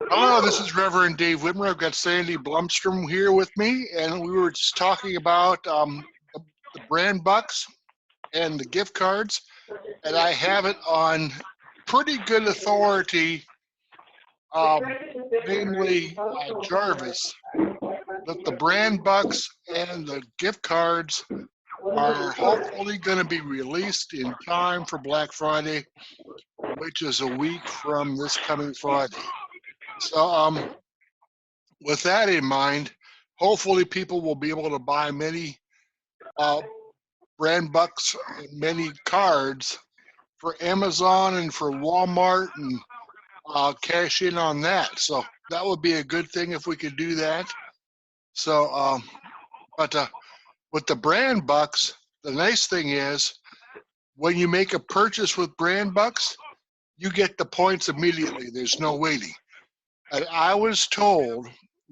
Hello, this is Reverend Dave Whitmer. I've got Sandy Blumstrom here with me, and we were just talking about the brand bucks and the gift cards, and I have it on pretty good authority, um, namely Jarvis, that the brand bucks and the gift cards are hopefully going to be released in time for Black Friday, which is a week from this coming Friday. So, with that in mind, hopefully people will be able to buy many brand bucks and many cards for Amazon and for Walmart and cash in on that. So that would be a good thing if we could do that. So, but with the brand bucks, the nice thing is when you make a purchase with brand bucks, you get the points immediately. There's no waiting. And I was told,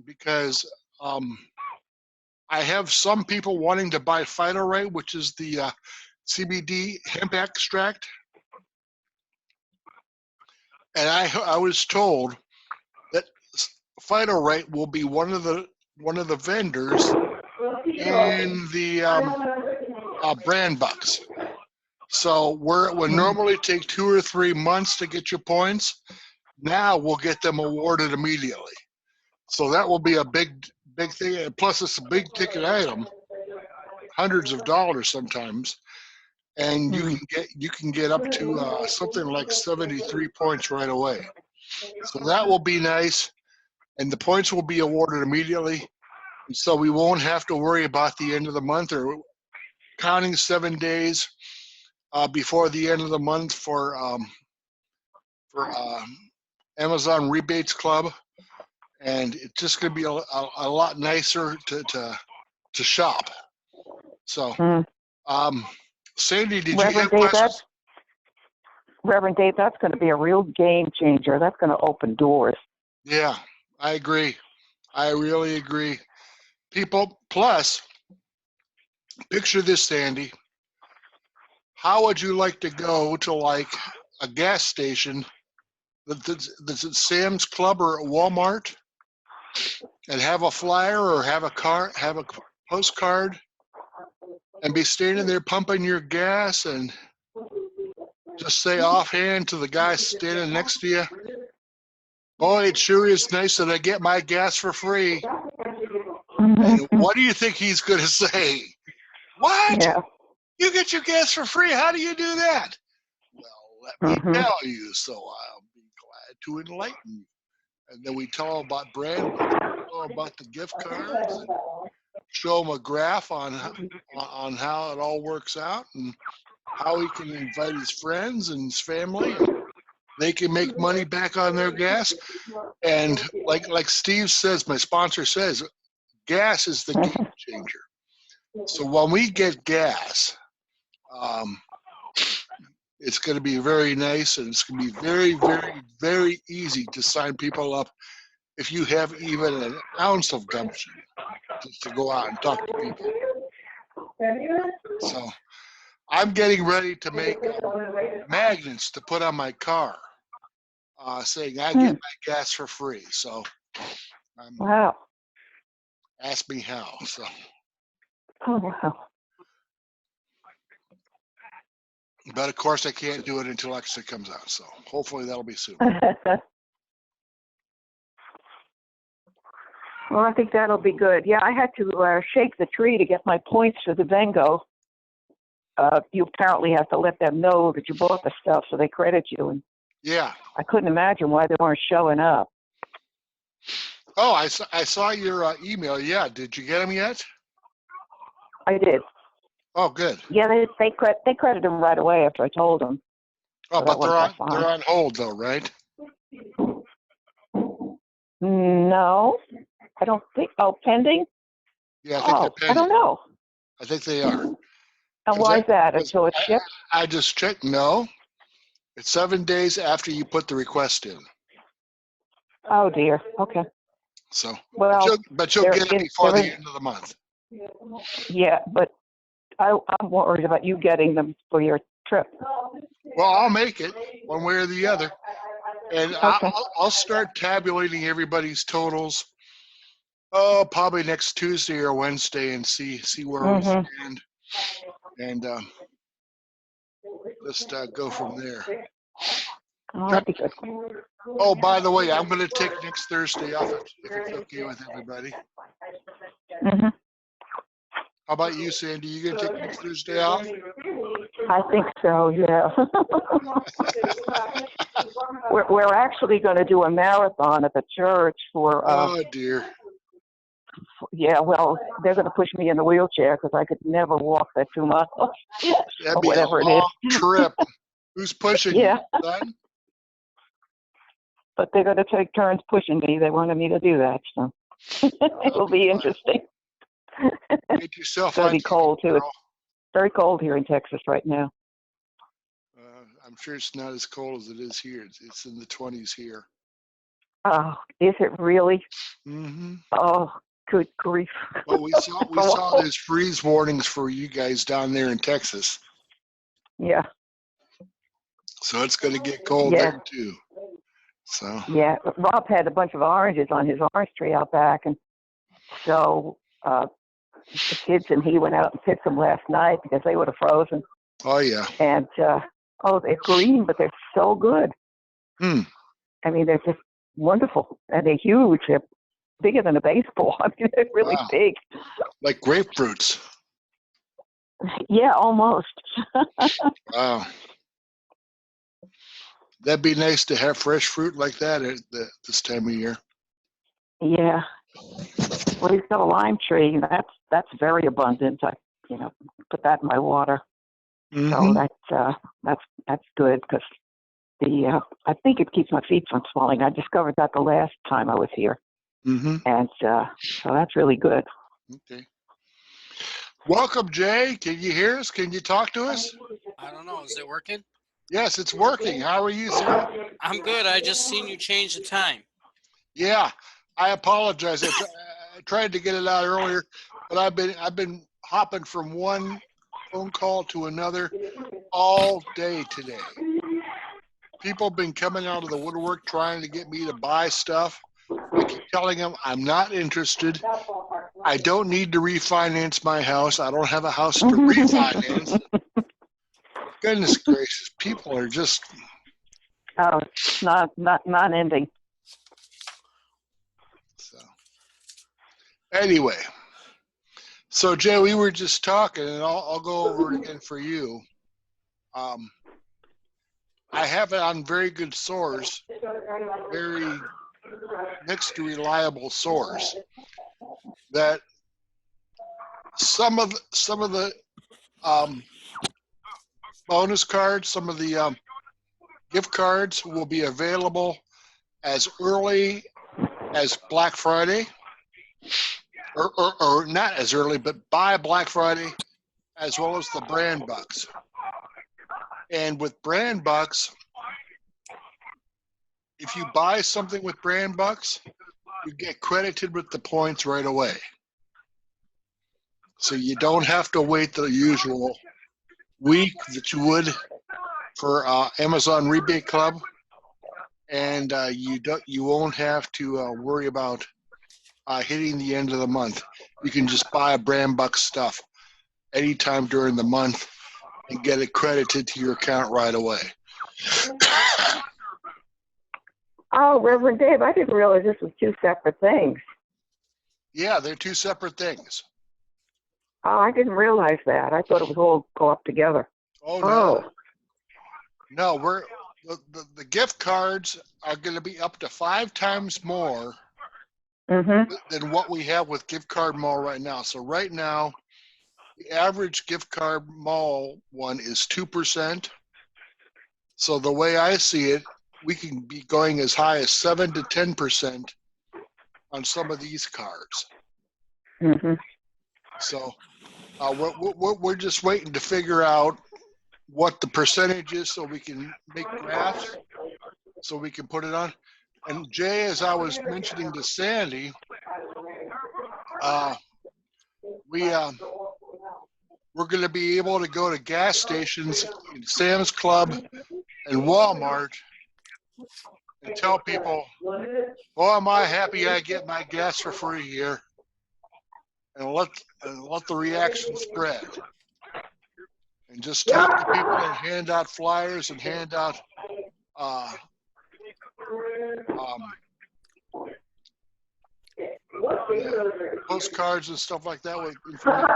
because I have some people wanting to buy Phytorite, which is the CBD hemp extract, and I was told that Phytorite will be one of the vendors in the brand bucks. So where it would normally take 2 or 3 months to get your points, now we'll get them awarded immediately. So that will be a big thing. And plus, it's a big ticket item, hundreds of dollars sometimes, and you can get up to something like 73 points right away. So that will be nice, and the points will be awarded immediately. And so we won't have to worry about the end of the month or counting 7 days before the end of the month for Amazon Rebates Club. And it's just going to be a lot nicer to shop. So, Sandy, did you have questions? Reverend Dave, that's going to be a real game changer. That's going to open doors. Yeah, I agree. I really agree. People, plus, picture this, Sandy. How would you like to go to like a gas station that's at Sam's Club or at Walmart and have a flyer or have a postcard and be standing there pumping your gas and just say offhand to the guy standing next to you, boy, it sure is nice that I get my gas for free. And what do you think he's going to say? What? Yeah. You get your gas for free? How do you do that? Well, let me tell you, so I'll be glad to enlighten you. And then we tell them about brand, about the gift cards, and show them a graph on how it all works out and how he can invite his friends and his family. And they can make money back on their gas. And like Steve says, my sponsor says, gas is the game changer. So when we get gas, it's going to be very nice, and it's going to be very, very, very easy to sign people up if you have even an ounce of gumption to go out and talk to people. So I'm getting ready to make magnets to put on my car saying I get my gas for free. So wow. Ask me how. So. Oh, wow. But of course, I can't do it until Extra comes out. So hopefully that'll be soon. Well, I think that'll be good. Yeah, I had to shake the tree to get my points for the bingo. You apparently have to let them know that you bought the stuff so they credit you. And yeah. I couldn't imagine why they weren't showing up. Oh, I saw your email. Yeah. Did you get them yet? I did. Oh, good. Yeah, they credited them right away after I told them. Oh, so but they're on hold though, right? No, I don't think. Oh, pending? Yeah, I think they're pending. I don't know. I think they are. And why is that? Until it's shipped? I just checked. No, it's 7 days after you put the request in. Oh dear. Okay. So, well, but you'll get it before the end of the month. Yeah, but I'm worried about you getting them for your trip. Well, I'll make it one way or the other. And Okay. I'll start tabulating everybody's totals. Oh, probably next Tuesday or Wednesday, and see where we Mhm. stand, and just go from there. Oh, that'd be good. Oh, by the way, I'm going to take next Thursday off if it's okay with everybody. Mhm. How about you, Sandy? You going to take next Thursday off? I think so. Yeah. we're actually going to do a marathon at the church for. Oh dear. Yeah. Well, they're going to push me in the wheelchair because I could never walk that 2 miles That'd or be a whatever it long is. trip. Who's pushing Yeah. you, son? But they're going to take turns pushing me. They wanted me to do that, so it'll be interesting. Get yourself It's going on to be TV, cold too. It's girl. very cold here in Texas right now. I'm sure it's not as cold as it is here. It's in the 20s here. Oh, is it really? Mm-hmm. Oh, good grief. Well, we saw those freeze warnings for you guys down there in Texas, Yeah. so it's going to get cold Yeah. there too. So Yeah. Rob had a bunch of oranges on his orange tree out back, and so the kids and he went out and picked them last night because they would have frozen. oh yeah. And they're green, but they're so good. Hmm. I mean, they're just wonderful, and they're huge. They're bigger than a baseball. I mean, they're really Wow. big. Like grapefruits. Yeah, almost. Wow. That'd be nice to have fresh fruit like that at this time of year. Yeah. Well, he's got a lime tree, and that's very abundant. I, put that in my water, Mm-hmm. so that's good because I think it keeps my feet from swelling. I discovered that the last time I was here, Mm-hmm. and so that's really good. Okay. Welcome, Jay. Can you hear us? Can you talk to us? I don't know. Is it working? Yes, it's working. How are you, sir? I'm good. I just seen you change the time. Yeah, I apologize. I tried to get it out earlier, but I've been hopping from one phone call to another all day today. People have been coming out of the woodwork trying to get me to buy stuff. I keep telling them I'm not interested. I don't need to refinance my house. I don't have a house to refinance. Goodness gracious, people are just It's not ending. so. Anyway, so Jay, we were just talking, and I'll go over it again for you. I have it on very good source, very next to reliable source, that some of the bonus cards, some of the gift cards will be available as early as Black Friday, or not as early, but by Black Friday, as well as the brand bucks. And with brand bucks, if you buy something with brand bucks, you get credited with the points right away. So you don't have to wait the usual week that you would for Amazon Rebate Club, and you won't have to worry about hitting the end of the month. You can just buy a brand buck stuff anytime during the month and get it credited to your account right away. Oh, Reverend Dave, I didn't realize this was two separate things. Yeah, they're two separate things. Oh, I didn't realize that. I thought it was all go up together. Oh no, no, the gift cards are going to be up to 5 times more than what we have with Gift Card Mall right now. So right now, the average Gift Card Mall one is 2%. So the way I see it, we can be going as high as 7 to 10% on some of these cards. So we're just waiting to figure out what the percentage is so we can make graphs so we can put it on. And Jay, as I was mentioning to Sandy, we're going to be able to go to gas stations in Sam's Club and Walmart and tell people, "Oh, am I happy I get my gas for free here?" And let the reaction spread. And just talk to people and hand out flyers and hand out uh, um, yeah, postcards and stuff like that with information.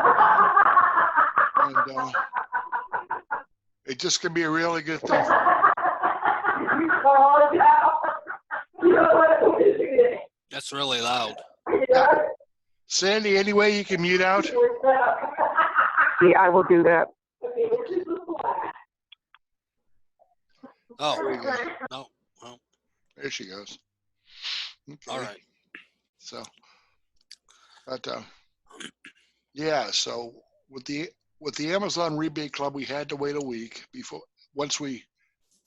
And it just can be a really good thing. That's really loud. Yeah. Sandy, any way you can mute out? Yeah, I will do that. Oh, There you go. no. Well, There she goes. Okay. all right. So, but yeah. So with the Amazon Rebate Club, we had to wait a week before once we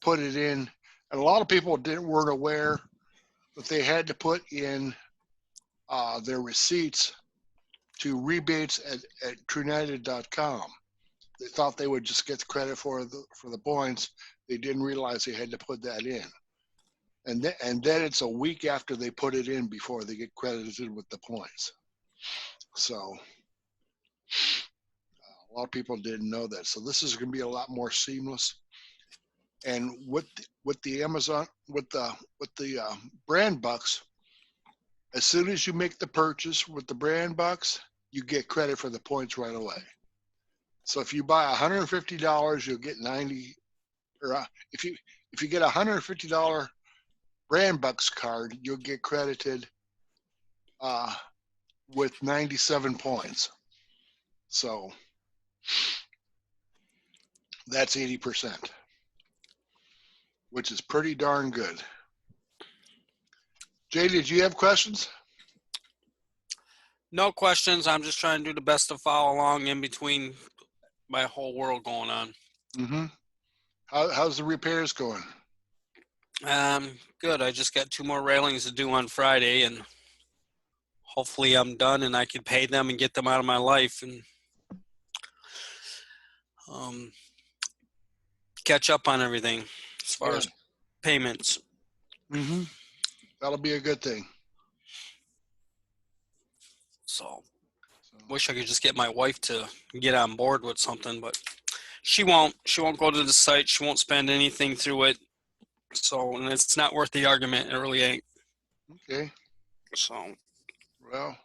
put it in, and a lot of people weren't aware that they had to put in their receipts to rebates at TrueUnited.com. They thought they would just get the credit for the points. They didn't realize they had to put that in. And then it's a week after they put it in before they get credited with the points. So a lot of people didn't know that. So this is going to be a lot more seamless. And with the Amazon with the brand bucks, as soon as you make the purchase with the brand bucks, you get credit for the points right away. So if you buy $150, you'll get 90. Or if you get a $150 brand bucks card, you'll get credited with 97 points. So that's 80%, which is pretty darn good. Jay, did you have questions? No questions. I'm just trying to do the best to follow along in between my whole world going on. Mm-hmm. How's the repairs going? Good. I just got 2 more railings to do on Friday, and hopefully I'm done and I can pay them and get them out of my life and catch up on everything as far as payments. Mm-hmm. That'll be a good thing. So wish I could just get my wife to get on board with something, but she won't. She won't go to the site. She won't spend anything through it. So, and it's not worth the argument. It really ain't. Okay. So, Well,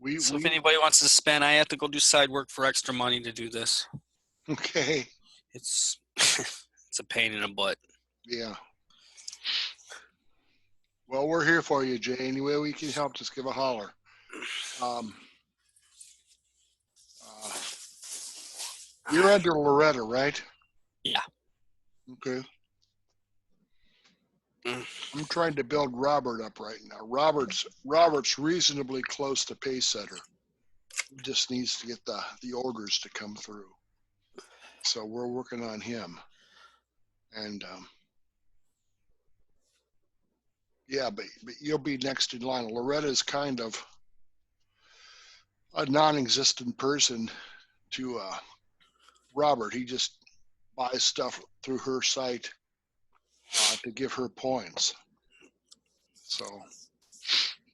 if anybody wants to spend, I have to go do side work for extra money to do this. Okay. It's it's a pain in the butt. Yeah. Well, we're here for you, Jay. Any way we can help, just give a holler. You're under Loretta, right? Yeah. Okay. Mm. I'm trying to build Robert up right now. Robert's reasonably close to Pacesetter. He just needs to get the orders to come through. So we're working on him. And yeah, but you'll be next in line. Loretta's kind of a non-existent person to Robert. He just buys stuff through her site to give her points. So,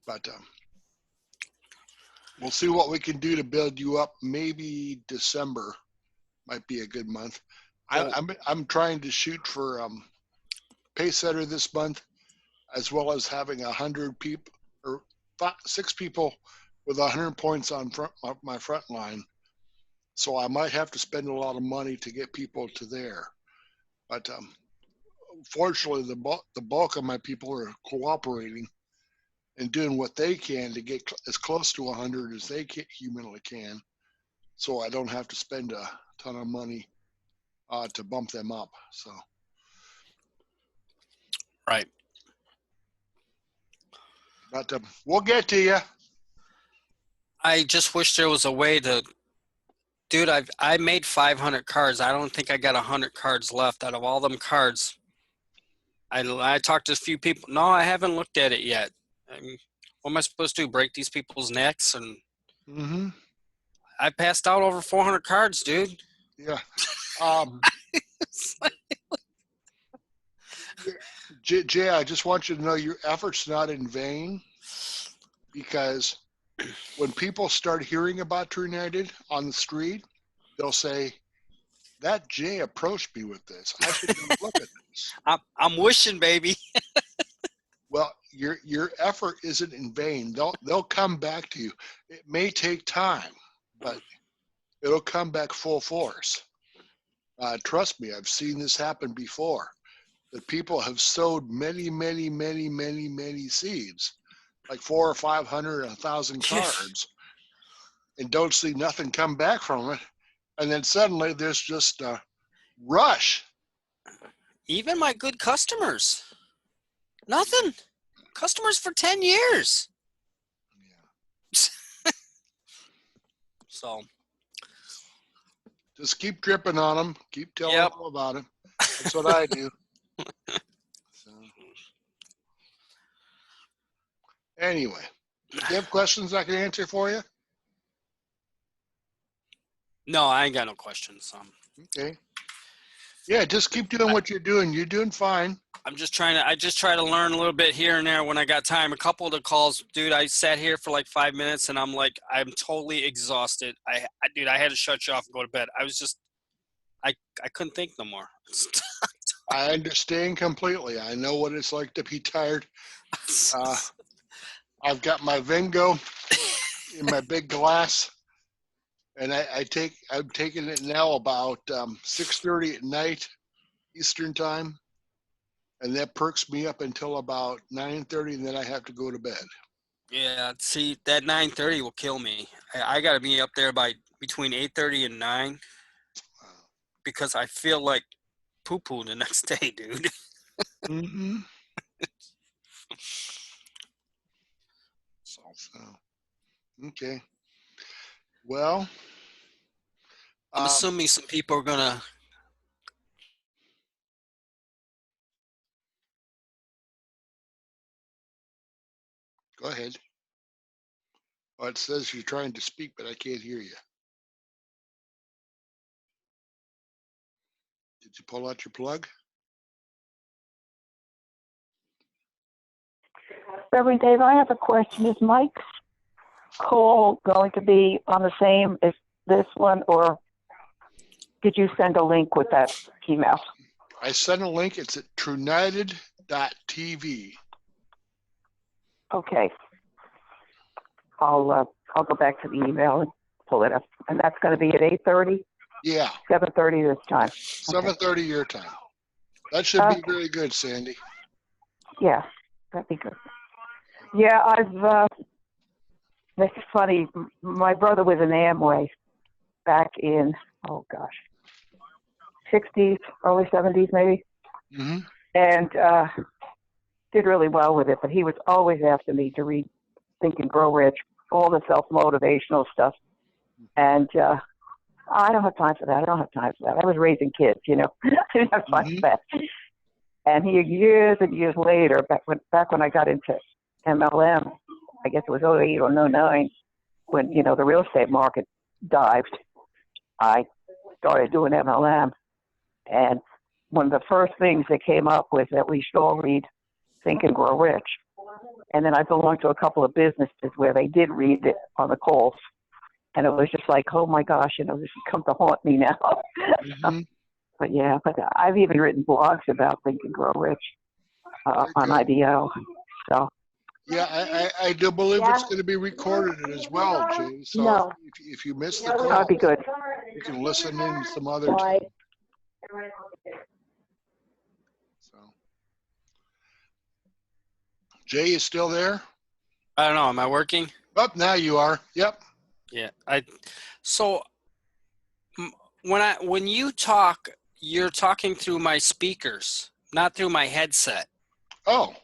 but we'll see what we can do to build you up. Maybe December might be a good month. I'm trying to shoot for Pacesetter this month, as well as having 100 people or 6 people with 100 points on my front line. So I might have to spend a lot of money to get people to there. But fortunately, the bulk of my people are cooperating and doing what they can to get as close to 100 as they humanly can. So I don't have to spend a ton of money to bump them up. So. Right. But we'll get to you. I just wish there was a way to, dude. I made 500 cards. I don't think I got 100 cards left out of all them cards. I talked to a few people. No, I haven't looked at it yet. I mean, what am I supposed to do? Break these people's necks? And I passed out over 400 cards, dude. Yeah. Jay, I just want you to know your effort's not in vain, because when people start hearing about True United on the street, they'll say, that Jay approached me with this. I should go look at this. I'm wishing, baby. Well, your effort isn't in vain. They'll come back to you. It may take time, but it'll come back full force. Trust me, I've seen this happen before. That people have sowed many, many, many, many, many seeds, like 400 or 500, 1,000 cards, and don't see nothing come back from it. And then suddenly there's just a rush. Even my good customers. Nothing. Customers for 10 years. So. Just keep dripping on them. Keep telling Yep. them all about it. That's what I do. So. Anyway, do you have questions I can answer for you? No, I ain't got no questions. Okay. Yeah, just keep doing what you're doing. You're doing fine. I just try to learn a little bit here and there when I got time. A couple of the calls, dude, I sat here for like 5 minutes and I'm like, I'm totally exhausted. Dude, I had to shut you off and go to bed. I couldn't think no more. I understand completely. I know what it's like to be tired. I've got my Vengo in my big glass, and I'm taking it now about 6:30 at night Eastern time, and that perks me up until about 9:30, and then I have to go to bed. Yeah, see, that 9:30 will kill me. I got to be up there by between 8:30 and 9 because I feel like poo-poo the next day, dude. Mm-hmm. So, okay. Well, I'm assuming some people are going to. Go ahead. Oh, it says you're trying to speak, but I can't hear you. Did you pull out your plug? Reverend Dave, I have a question. Is Mike's call going to be on the same as this one, or did you send a link with that email? I sent a link. It's at TrueUnited.tv. Okay. I'll go back to the email and pull it up. And that's going to be at 8:30? Yeah. 7:30 this time. 7:30 your time. That should be very good, Sandy. Yeah, that'd be good. Yeah, it's funny. My brother was in Amway back in, 60s, early 70s maybe. Mm-hmm. And did really well with it, but he was always after me to read Think and Grow Rich, all the self-motivational stuff. And I don't have time for that. I was raising kids, I didn't have time for that. And years and years later, back when I got into MLM, I guess it was 08 or 09, when, the real estate market dived, I started doing MLM. And one of the first things that came up was that we should all read Think and Grow Rich. And then I belonged to a couple of businesses where they did read it on the calls. And it was just like, oh my gosh, this has come to haunt me now. Mm-hmm. But I've even written blogs about Think and Grow Rich on IDO. So. Yeah, I do believe it's going to be recorded as well, Jay. So if you miss the call, that'd be good. You can listen in some other time. So, Jay is still there? I don't know. Am I working? Oh, now you are. Yep. Yeah. So when you talk, you're talking through my speakers, not through my headset. Oh.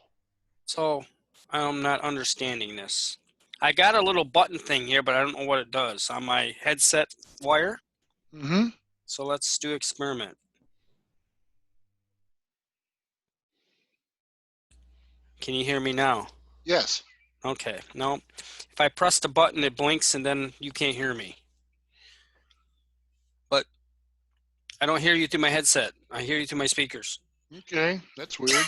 So I'm not understanding this. I got a little button thing here, but I don't know what it does on my headset wire. Mm-hmm. So let's do experiment. Can you hear me now? Yes. Okay. No. If I press the button, it blinks and then you can't hear me. But I don't hear you through my headset. I hear you through my speakers. Okay. That's weird.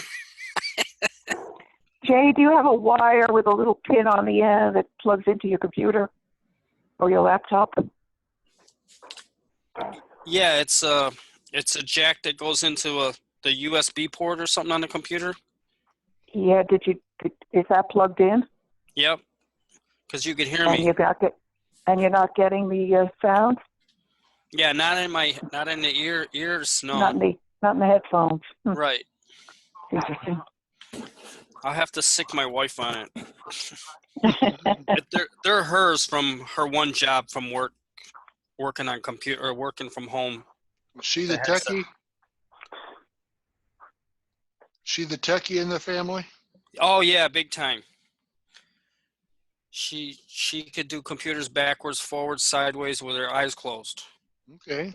Jay, do you have a wire with a little pin on the end that plugs into your computer or your laptop? Yeah, it's a jack that goes into the USB port or something on the computer. Yeah, is that plugged in? Yep, because you could hear And me. you're not getting the sound? Yeah, not in the ears. No. Not in the headphones. Right. Interesting. I'll have to sick my wife on it. They're hers from her one job from working on computer or working from home. Was she the The headset. techie? She the techie in the family? Oh yeah, big time. She could do computers backwards, forwards, sideways with her eyes closed. Okay.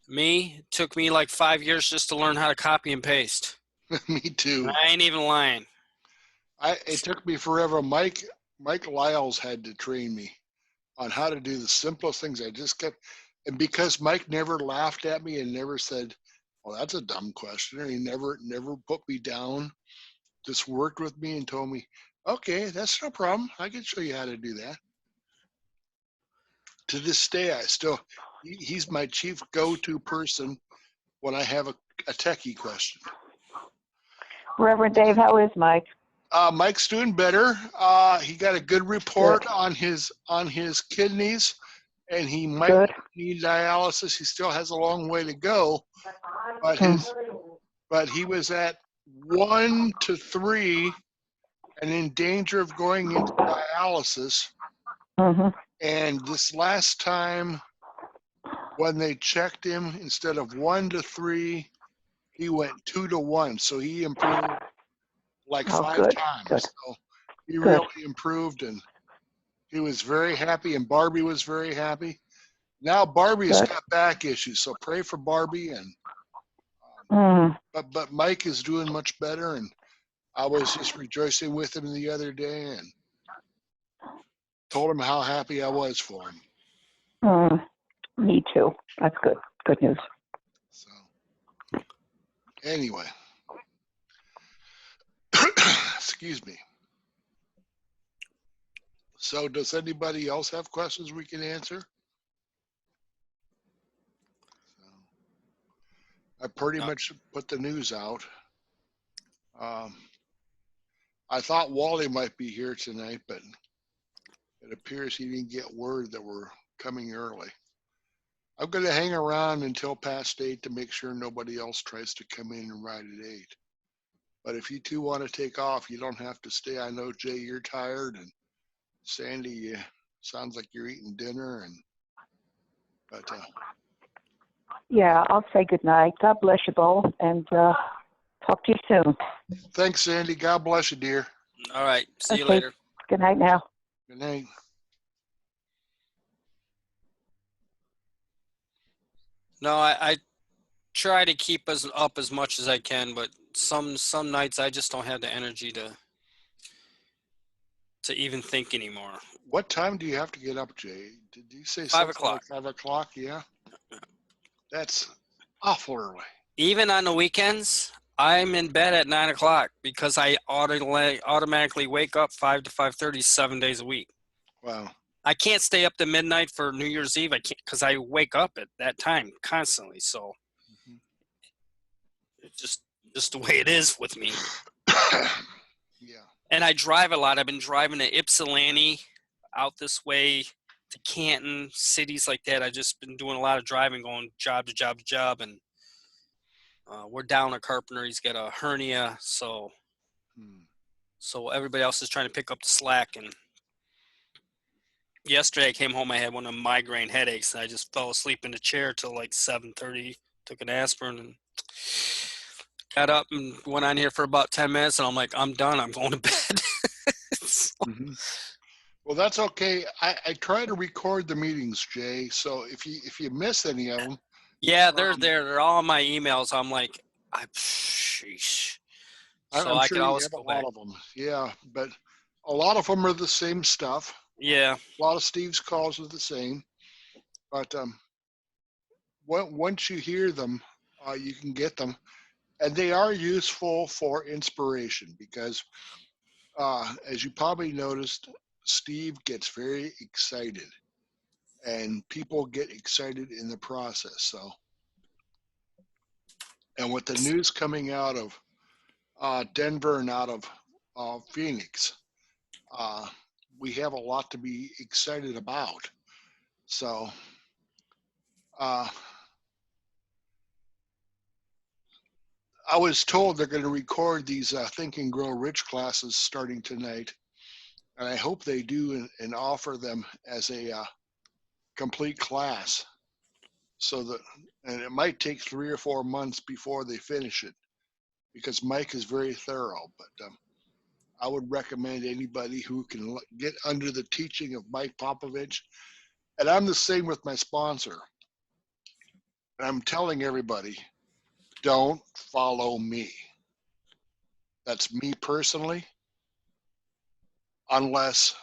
Me, it took me like 5 years just to learn how to copy and paste. Me too. I ain't even lying. It took me forever. Mike Lyles had to train me on how to do the simplest things. I just kept, and because Mike never laughed at me and never said, "Well, that's a dumb question," or he never put me down, just worked with me and told me, "Okay, that's no problem. I can show you how to do that." To this day, he's my chief go-to person when I have a techie question. Reverend Dave, how is Mike? Mike's doing better. He got a good report on his kidneys, and he might need dialysis. He still has a long way to go, but he was at 1 to 3 and in danger of going into dialysis. Mm-hmm. And this last time, when they checked him, instead of 1 to 3, he went 2 to 1. So he improved like 5 times. Good. So he really improved, and he was very happy, and Barbie was very happy. Now Barbie's got back issues, so pray for Barbie. And but Mike is doing much better, and I was just rejoicing with him the other day and told him how happy I was for him. Me too. That's good. Good news. So anyway, excuse me. So does anybody else have questions we can answer? I pretty much put the news out. I thought Wally might be here tonight, but it appears he didn't get word that we're coming early. I'm going to hang around until past 8 to make sure nobody else tries to come in and ride at 8. But if you two want to take off, you don't have to stay. I know, Jay, you're tired, and Sandy, sounds like you're eating dinner. But yeah, I'll say good night. God bless you both, and talk to you soon. Thanks, Sandy. God bless you, dear. All right. See you later. Good night now. Good night. No, I try to keep us up as much as I can, but some nights I just don't have the energy to even think anymore. What time do you have to get up, Jay? Did you say 5 o'clock? Like 5 o'clock, yeah. That's awful early. Even on the weekends, I'm in bed at 9 o'clock because I automatically wake up 5 to 5:30 7 days a week. Wow. I can't stay up to midnight for New Year's Eve. I can't because I wake up at that time constantly. So it's just the way it is with me. Yeah. And I drive a lot. I've been driving to Ypsilanti, out this way to Canton, cities like that. I've just been doing a lot of driving, going job to job to job. And we're down a carpenter. He's got a hernia. So everybody else is trying to pick up the slack. And yesterday I came home, I had one of the migraine headaches, and I just fell asleep in the chair till like 7:30, took an aspirin, and got up and went on here for about 10 minutes, and I'm like, I'm done. I'm going to bed. Well, that's okay. I try to record the meetings, Jay. So if you miss any of them. Yeah, they're there. They're all in my emails. I'm like, sheesh. So I'm I sure can you always have go a back. lot of them. Yeah, but a lot of them are the same stuff. Yeah. A lot of Steve's calls are the same. But once you hear them, you can get them. And they are useful for inspiration because as you probably noticed, Steve gets very excited, and people get excited in the process. So, and with the news coming out of Denver and out of Phoenix, uh, we have a lot to be excited about. So, uh, I was told they're going to record these Think and Grow Rich classes starting tonight, and I hope they do and offer them as a complete class. So that, and it might take 3 or 4 months before they finish it, because Mike is very thorough. But I would recommend anybody who can get under the teaching of Mike Popovich. And I'm the same with my sponsor. And I'm telling everybody, don't follow me. That's me personally, unless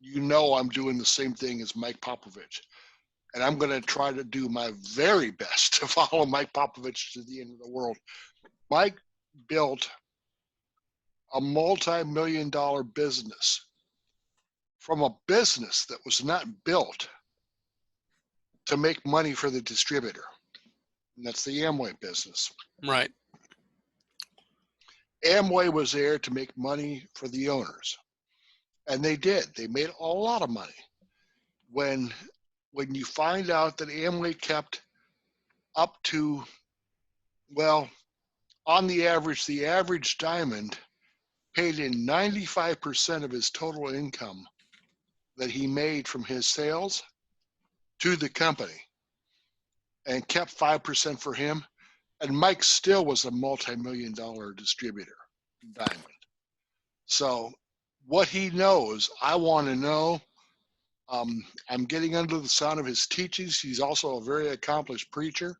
you know I'm doing the same thing as Mike Popovich. And I'm going to try to do my very best to follow Mike Popovich to the end of the world. Mike built a multi-million-dollar business from a business that was not built to make money for the distributor. And that's the Amway business. Right. Amway was there to make money for the owners. And they did. They made a lot of money. When you find out that Amway kept up to, well, on the average diamond paid in 95% of his total income that he made from his sales to the company, and kept 5% for him. And Mike still was a multi-million-dollar distributor, diamond. So what he knows, I want to know. I'm getting under the sound of his teachings. He's also a very accomplished preacher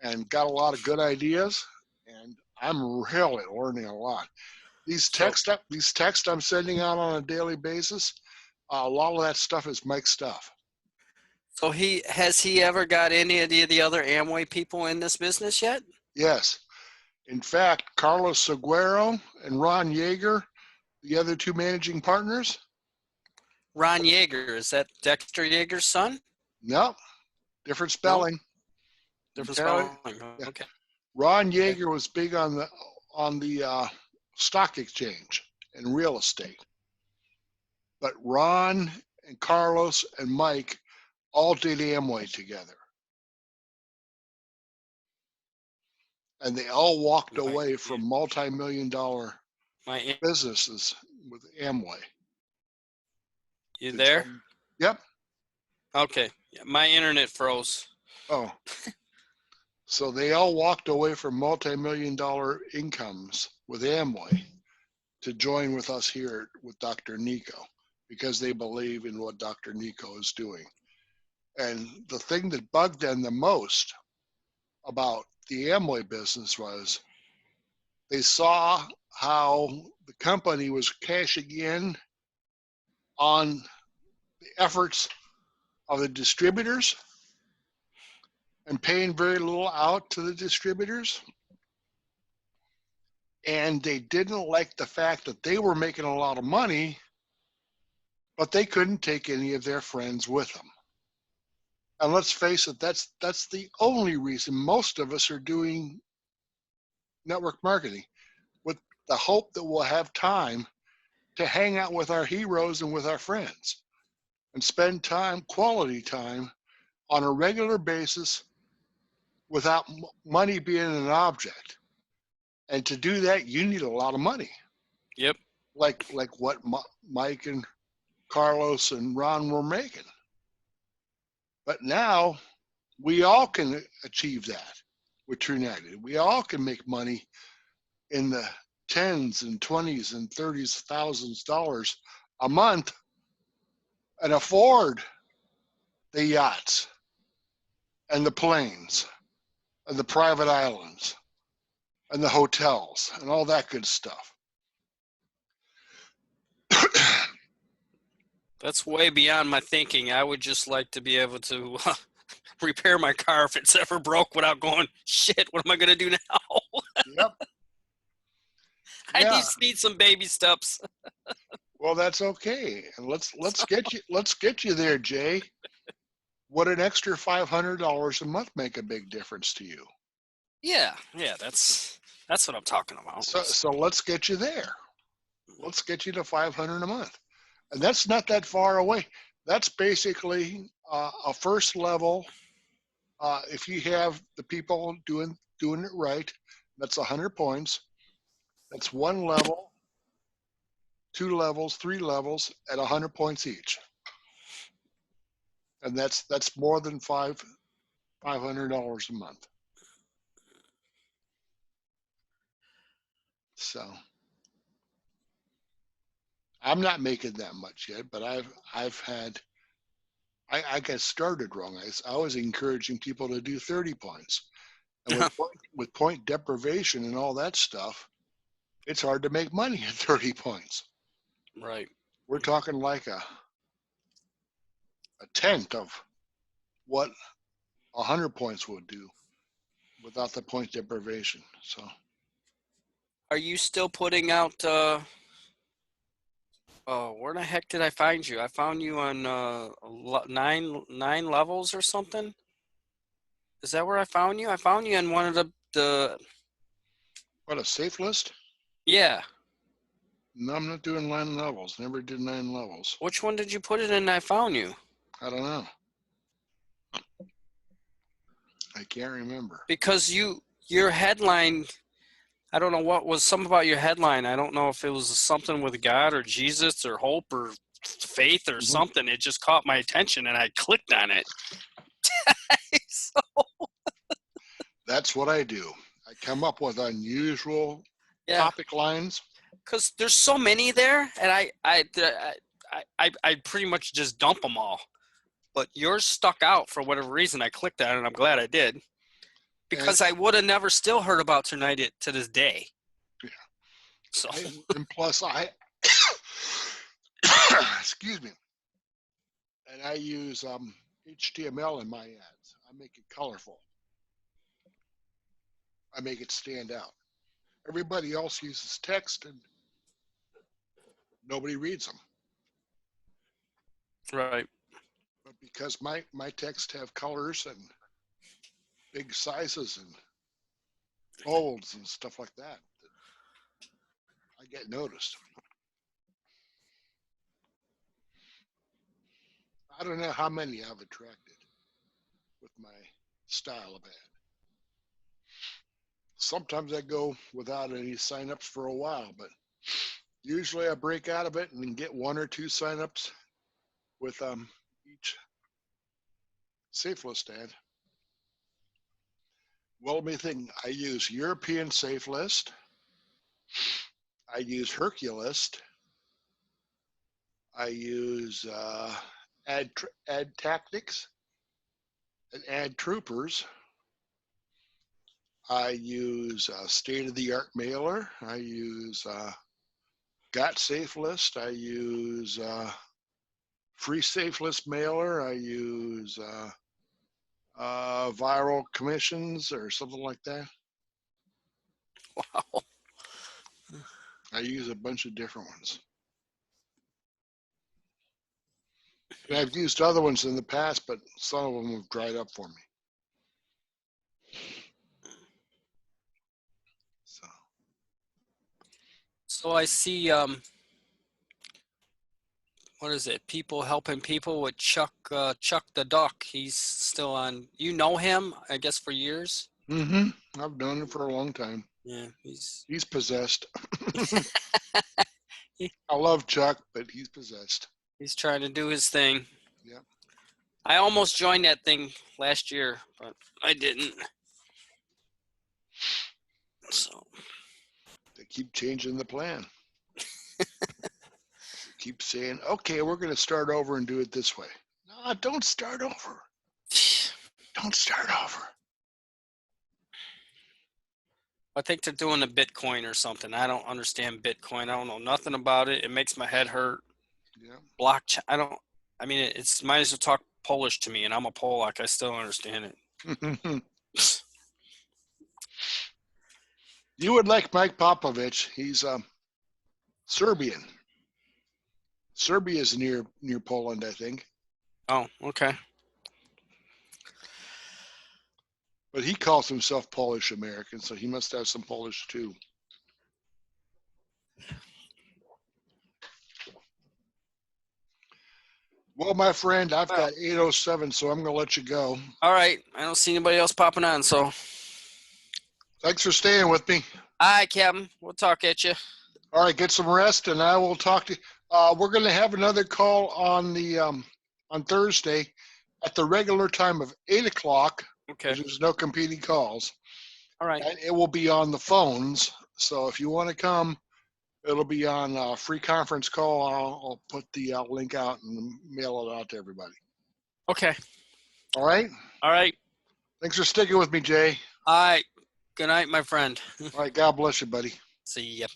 and got a lot of good ideas. And I'm really learning a lot. These texts I'm sending out on a daily basis, a lot of that stuff is Mike's stuff. So has he ever got any of the other Amway people in this business yet? Yes. In fact, Carlos Seguero and Ron Yeager, the other two managing partners. Ron Yeager, is that Dexter Yeager's son? No, different spelling. No? Different spelling. Yeah. Okay. Ron Yeager was big on the stock exchange and real estate. But Ron and Carlos and Mike all did Amway together. And they all walked away from multi-million-dollar businesses with Amway. You there? Yep. Okay. Yeah, my internet froze. Oh. So they all walked away from multi-million-dollar incomes with Amway to join with us here with Dr. Nico, because they believe in what Dr. Nico is doing. And the thing that bugged them the most about the Amway business was they saw how the company was cashing in on the efforts of the distributors and paying very little out to the distributors. And they didn't like the fact that they were making a lot of money, but they couldn't take any of their friends with them. And let's face it, that's the only reason most of us are doing network marketing, with the hope that we'll have time to hang out with our heroes and with our friends and spend time, quality time, on a regular basis without money being an object. And to do that, you need a lot of money. Yep. Like what Mike and Carlos and Ron were making. But now we all can achieve that with TrueNative. We all can make money in the tens and 20s and 30s thousands dollars a month and afford the yachts and the planes and the private islands and the hotels and all that good stuff. That's way beyond my thinking. I would just like to be able to repair my car if it's ever broke without going, shit, what am I going to do now? Yep. I Yeah. just need some baby steps. Well, that's okay. And let's get you there, Jay. Would an extra $500 a month make a big difference to you? Yeah, that's what I'm talking about. So let's get you there. Let's get you to 500 a month, and that's not that far away. That's basically a first level. If you have the people doing it right, that's 100 points. That's one level, two levels, three levels at 100 points each, and that's more than $500 a month. So I'm not making that much yet, but I've had I got started wrong. I was encouraging people to do 30 points, and with point deprivation and all that stuff, it's hard to make money at 30 points. Right. We're talking like a tenth of what 100 points would do without the point deprivation. So Are you still putting out? Oh, where the heck did I find you? I found you on nine levels or something. Is that where I found you? I found you on one of the. what, a safe list? Yeah. No, I'm not doing 9 levels. Never did 9 levels. Which one did you put it in? I found you. I don't know. I can't remember. Because your headline, I don't know what was something about your headline. I don't know if it was something with God or Jesus or hope or faith or something. It just caught my attention and I clicked on it. So, That's what I do. I come up with unusual yeah, topic lines. because there's so many there, and I pretty much just dump them all. But yours stuck out for whatever reason. I clicked on it, and I'm glad I did. Because I would have never still heard about tonight to this day. Yeah. So And plus excuse me. And I use HTML in my ads. I make it colorful. I make it stand out. Everybody else uses text and nobody reads them. right. But because my text have colors and big sizes and bolds and stuff like that, I get noticed. I don't know how many I've attracted with my style of ad. Sometimes I go without any signups for a while, but usually I break out of it and get 1 or 2 signups with each safe list ad. Well, let me think. I use European Safe List. I use Herculist. I use ad Tactics and Ad Troopers. I use State of the Art Mailer. I use Got Safe List. I use Free Safe List Mailer. I use Viral Commissions or something like that. Wow. I use a bunch of different ones. And I've used other ones in the past, but some of them have dried up for me. So I see what is it? People helping people with Chuck the Duck. He's still on. You know him, I guess, for years. Mm-hmm. I've known him for a long time. Yeah, he's possessed. I love Chuck, but he's possessed. He's trying to do his thing. Yep. I almost joined that thing last year, but I didn't. So they keep changing the plan. Keep saying, okay, we're going to start over and do it this way. No, don't start over. Don't start over. I think they're doing a Bitcoin or something. I don't understand Bitcoin. I don't know nothing about it. It makes my head hurt. Yeah. Blockchain. It's might as well talk Polish to me, and I'm a Polak. I still understand it. You would like Mike Popovich. He's Serbian. Serbia is near Poland, I think. Oh, okay. But he calls himself Polish American, so he must have some Polish too. Well, my friend, I've got 8:07, so I'm going to let you go. All right. I don't see anybody else popping on, so. Thanks for staying with me. All right, Captain. We'll talk at you. All right, get some rest, and I will talk to you. We're going to have another call on the on Thursday at the regular time of 8 o'clock. Okay. There's no competing calls. All right. And it will be on the phones. So if you want to come, it'll be on a free conference call. I'll put the link out and mail it out to everybody. Okay. All right? All right. Thanks for sticking with me, Jay. All right. Good night, my friend. All right, God bless you, buddy. See ya.